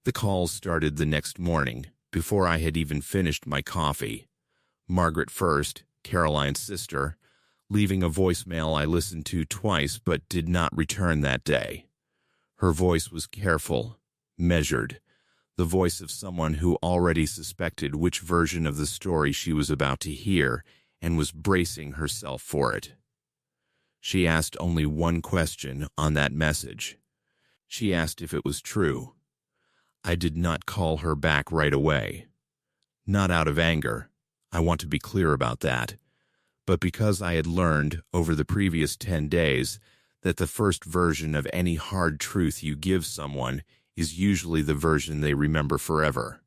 The calls started the next morning, before I had even finished my coffee. Margaret first, Caroline's sister, leaving a voicemail I listened to twice but did not return that day. Her voice was careful, measured, the voice of someone who already suspected which version of the story she was about to hear and was bracing herself for it. She asked only one question on that message. She asked if it was true. I did not call her back right away. Not out of anger, I want to be clear about that, but because I had learned over the previous 10 days that the first version of any hard truth you give someone is usually the version they remember forever.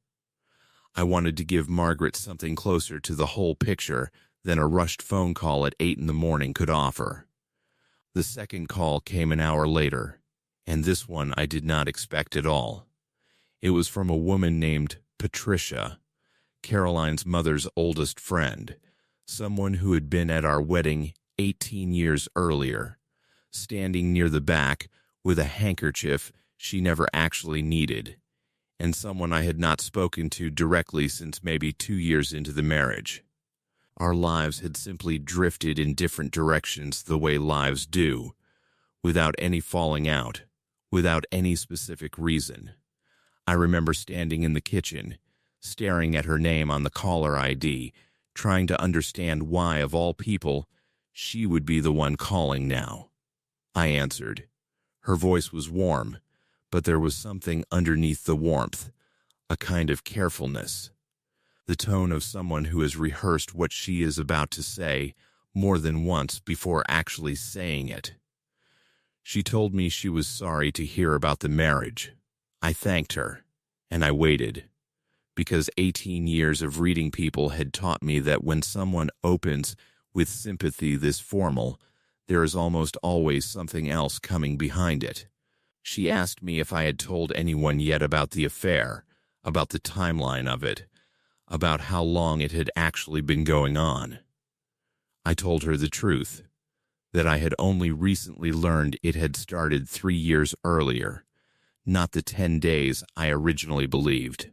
I wanted to give Margaret something closer to the whole picture than a rushed phone call at 8 in the morning could offer. The second call came an hour later, and this one I did not expect at all. It was from a woman named Patricia, Caroline's mother's oldest friend, someone who had been at our wedding 18 years earlier, standing near the back with a handkerchief she never actually needed, and someone I had not spoken to directly since maybe 2 years into the marriage. Our lives had simply drifted in different directions the way lives do, without any falling out, without any specific reason. I remember standing in the kitchen, staring at her name on the caller ID, trying to understand why, of all people, she would be the one calling now. I answered. Her voice was warm, but there was something underneath the warmth, a kind of carefulness. The tone of someone who has rehearsed what she is about to say more than once before actually saying it. She told me she was sorry to hear about the marriage. I thanked her, and I waited, because 18 years of reading people had taught me that when someone opens with sympathy this formal, there is almost always something else coming behind it. She asked me if I had told anyone yet about the affair, about the timeline of it, about how long it had actually been going on. I told her the truth, that I had only recently learned it had started 3 years earlier, not the 10 days I originally believed.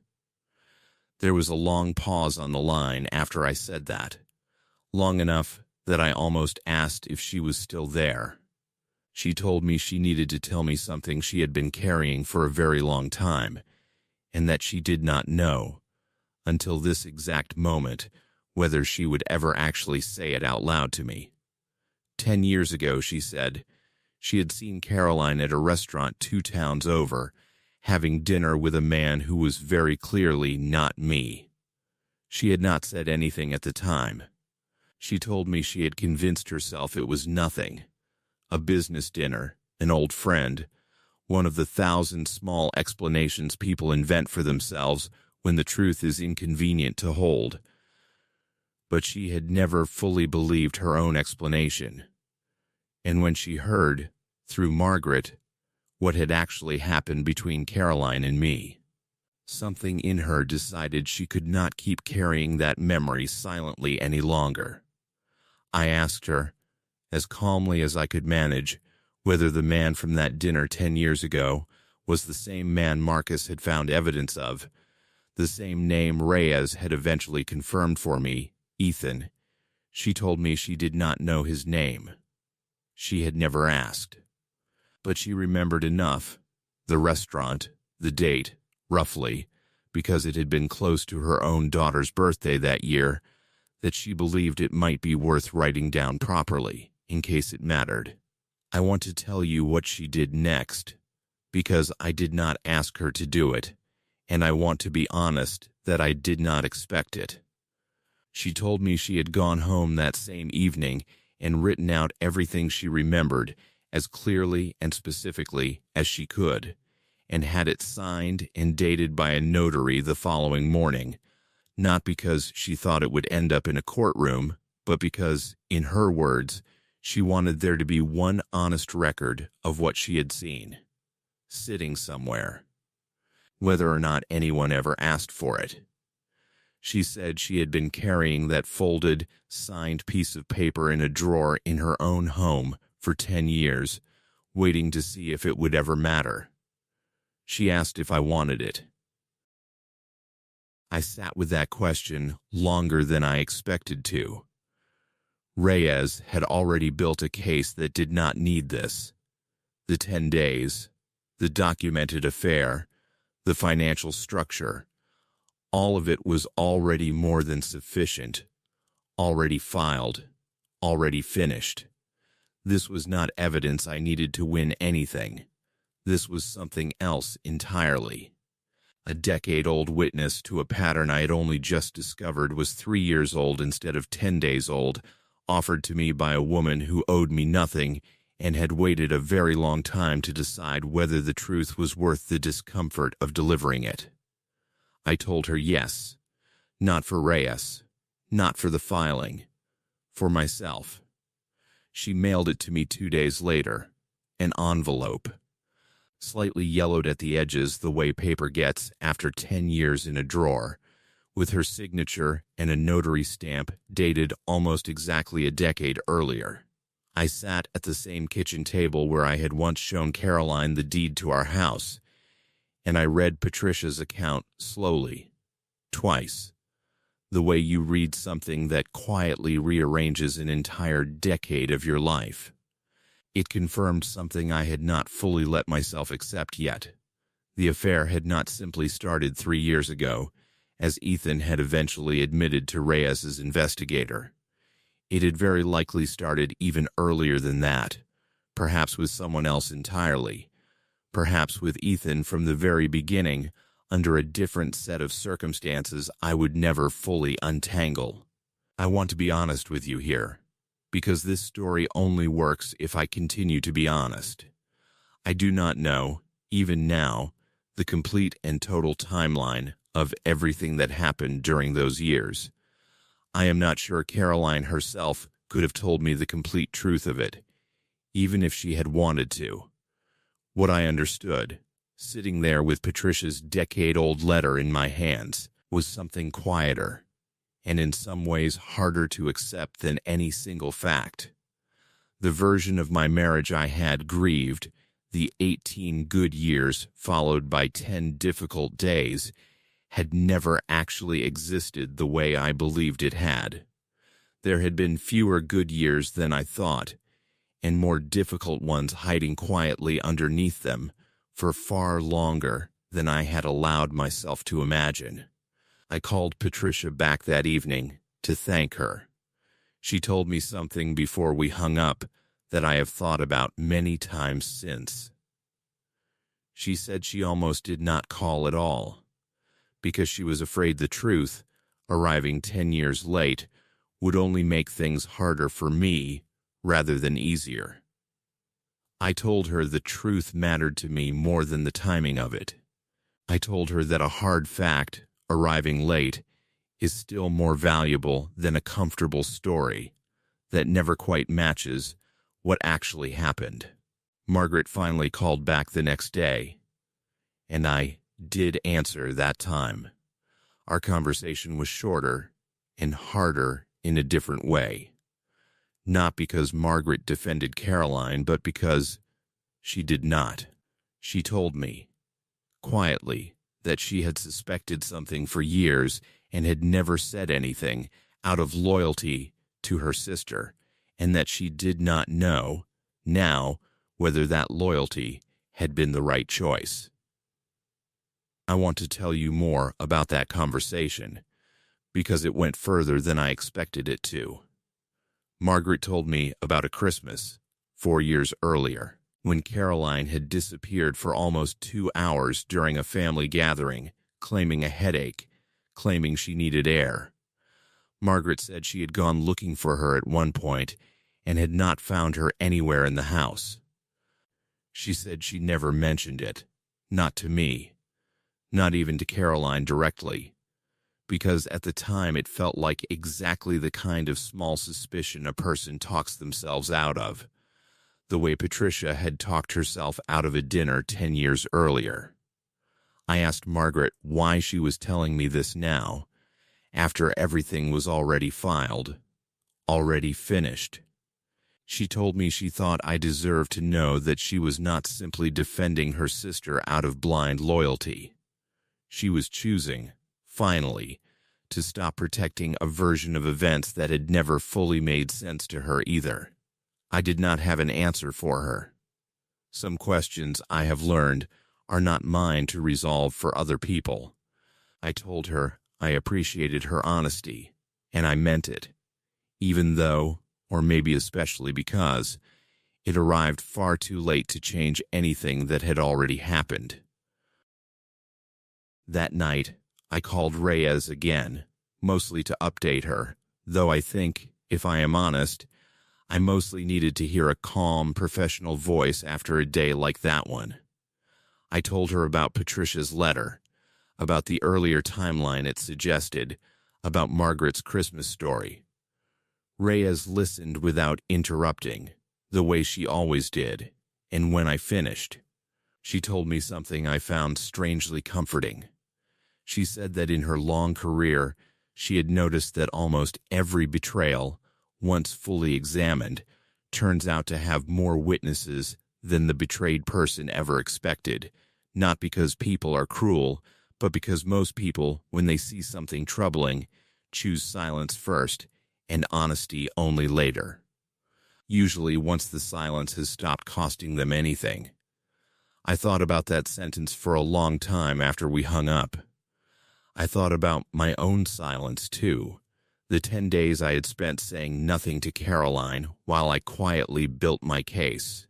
There was a long pause on the line after I said that, long enough that I almost asked if she was still there. She told me she needed to tell me something she had been carrying for a very long time, and that she did not know, until this exact moment, whether she would ever actually say it out loud to me. 10 years ago, she said, she had seen Caroline at a restaurant 2 towns over, having dinner with a man who was very clearly not me. She had not said anything at the time. She told me she had convinced herself it was nothing. A business dinner, an old friend, one of the 1,000 small explanations people invent for themselves when the truth is inconvenient to hold. But she had never fully believed her own explanation. And when she heard, through Margaret, what had actually happened between Caroline and me, something in her decided she could not keep carrying that memory silently any longer. I asked her, as calmly as I could manage, whether the man from that dinner 10 years ago was the same man Marcus had found evidence of, the same name Reyes had eventually confirmed for me, Ethan. She told me she did not know his name. She had never asked. But she remembered enough, the restaurant, the date, roughly, because it had been close to her own daughter's birthday that year, that she believed it might be worth writing down properly, in case it mattered. I want to tell you what she did next, because I did not ask her to do it, and I want to be honest that I did not expect it. She told me she had gone home that same evening and written out everything she remembered as clearly and specifically as she could, and had it signed and dated by a notary the following morning, not because she thought it would end up in a courtroom, but because, in her words, she wanted there to be one honest record of what she had seen, sitting somewhere, whether or not anyone ever asked for it. She said she had been carrying that folded, signed piece of paper in a drawer in her own home for 10 years, waiting to see if it would ever matter. She asked if I wanted it, I sat with that question longer than I expected to. Reyes had already built a case that did not need this. The 10 days, the documented affair, the financial structure, all of it was already more than sufficient, already filed, already finished. This was not evidence I needed to win anything. This was something else entirely. A decade-old witness to a pattern I had only just discovered was 3 years old instead of 10 days old, offered to me by a woman who owed me nothing and had waited a very long time to decide whether the truth was worth the discomfort of delivering it. I told her yes, not for Reyes, not for the filing, for myself. She mailed it to me 2 days later, an envelope, slightly yellowed at the edges the way paper gets after 10 years in a drawer, with her signature and a notary stamp dated almost exactly a decade earlier. I sat at the same kitchen table where I had once shown Caroline the deed to our house, and I read Patricia's account slowly, twice, the way you read something that quietly rearranges an entire decade of your life. It confirmed something I had not fully let myself accept yet. The affair had not simply started 3 years ago, as Ethan had eventually admitted to Reyes's investigator. It had very likely started even earlier than that, perhaps with someone else entirely, perhaps with Ethan from the very beginning, under a different set of circumstances I would never fully untangle. I want to be honest with you here, because this story only works if I continue to be honest. I do not know, even now, the complete and total timeline of everything that happened during those years. I am not sure Caroline herself could have told me the complete truth of it, even if she had wanted to. What I understood, sitting there with Patricia's decade-old letter in my hands, was something quieter, and in some ways harder to accept than any single fact. The version of my marriage I had grieved, the 18 good years followed by 10 difficult days, had never actually existed the way I believed it had. There had been fewer good years than I thought, and more difficult ones hiding quietly underneath them for far longer than I had allowed myself to imagine. I called Patricia back that evening to thank her. She told me something before we hung up that I have thought about many times since. She said she almost did not call at all, because she was afraid the truth, arriving 10 years late, would only make things harder for me rather than easier. I told her the truth mattered to me more than the timing of it. I told her that a hard fact, arriving late, is still more valuable than a comfortable story that never quite matches what actually happened. Margaret finally called back the next day, and I did answer that time. Our conversation was shorter and harder in a different way. Not because Margaret defended Caroline, but because she did not. She told me, quietly, that she had suspected something for years and had never said anything out of loyalty to her sister, and that she did not know, now, whether that loyalty had been the right choice. I want to tell you more about that conversation, because it went further than I expected it to. Margaret told me about a Christmas, 4 years earlier, when Caroline had disappeared for almost 2 hours during a family gathering, claiming a headache, claiming she needed air. Margaret said she had gone looking for her at one point and had not found her anywhere in the house. She said she never mentioned it, not to me, not even to Caroline directly, because at the time it felt like exactly the kind of small suspicion a person talks themselves out of, the way Patricia had talked herself out of a dinner 10 years earlier. I asked Margaret why she was telling me this now, after everything was already filed, already finished. She told me she thought I deserved to know that she was not simply defending her sister out of blind loyalty. She was choosing, finally, to stop protecting a version of events that had never fully made sense to her either. I did not have an answer for her. Some questions, I have learned, are not mine to resolve for other people. I told her I appreciated her honesty, and I meant it, even though, or maybe especially because, it arrived far too late to change anything that had already happened. That night, I called Reyes again, mostly to update her, though I think, if I am honest, I mostly needed to hear a calm, professional voice after a day like that one. I told her about Patricia's letter, about the earlier timeline it suggested, about Margaret's Christmas story. Reyes listened without interrupting, the way she always did, and when I finished, she told me something I found strangely comforting. She said that in her long career, she had noticed that almost every betrayal, once fully examined, turns out to have more witnesses than the betrayed person ever expected, not because people are cruel, but because most people, when they see something troubling, choose silence first and honesty only later. Usually once the silence has stopped costing them anything. I thought about that sentence for a long time after we hung up. I thought about my own silence, too. The 10 days I had spent saying nothing to Caroline while I quietly built my case.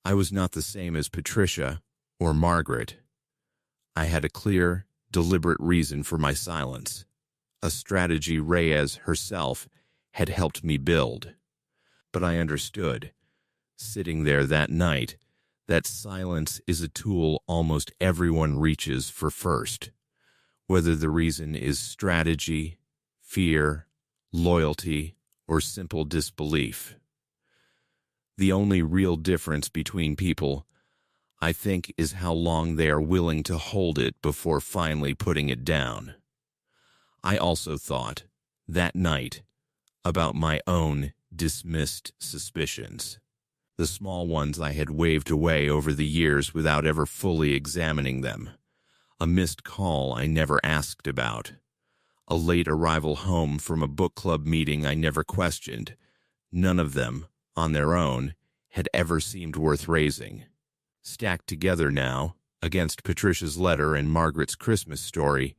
I was not the same as Patricia or Margaret. I had a clear, deliberate reason for my silence, a strategy Reyes herself had helped me build. But I understood, sitting there that night, that silence is a tool almost everyone reaches for first, whether the reason is strategy, fear, loyalty, or simple disbelief. The only real difference between people, I think, is how long they are willing to hold it before finally putting it down. I also thought, that night, about my own dismissed suspicions, the small ones I had waved away over the years without ever fully examining them, a missed call I never asked about, a late arrival home from a book club meeting I never questioned. None of them, on their own, had ever seemed worth raising. Stacked together now, against Patricia's letter and Margaret's Christmas story,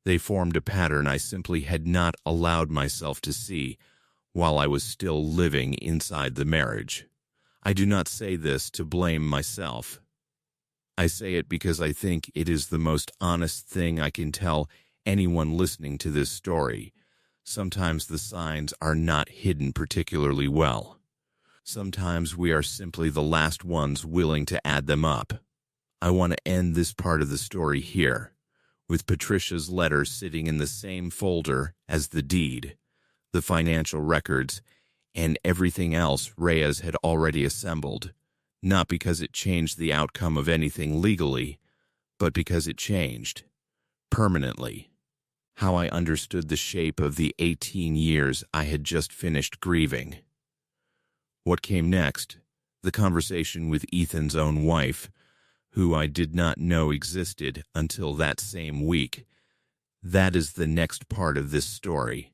they formed a pattern I simply had not allowed myself to see while I was still living inside the marriage. I do not say this to blame myself. I say it because I think it is the most honest thing I can tell anyone listening to this story. Sometimes the signs are not hidden particularly well. Sometimes we are simply the last ones willing to add them up. I want to end this part of the story here, with Patricia's letter sitting in the same folder as the deed, the financial records, and everything else Reyes had already assembled, not because it changed the outcome of anything legally, but because it changed, permanently, how I understood the shape of the 18 years I had just finished grieving. What came next, the conversation with Ethan's own wife, who I did not know existed until that same week, that is the next part of this story.